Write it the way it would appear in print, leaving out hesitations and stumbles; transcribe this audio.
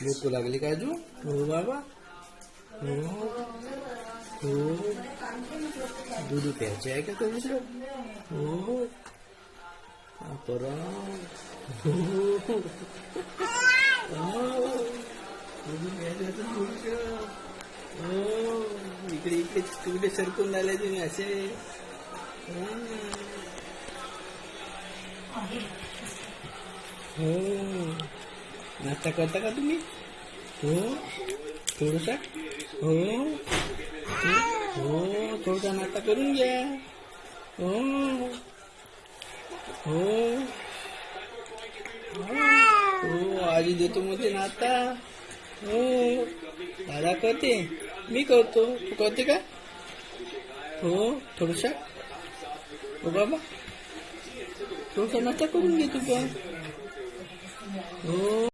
भूक लागली काजू? हो बाबा, हो हो. दूध प्यायचे आहे का तुझं? हो परत हो दूध प्यायचं तर तुझं. हो इकडे इकडे तिकडे सरकून आले तुम्ही असे. हो नाश्ता करता का तुम्ही? हो थोडसा. हो हो थोडासा नाश्ता करून घ्या. हो हो हो आजी देतो मध्ये नाश्ता. हो दादा करते, मी करतो, तू करते का? हो थोडसा. हो बाबा थोडासा नाश्ता करून घे तू पण. हो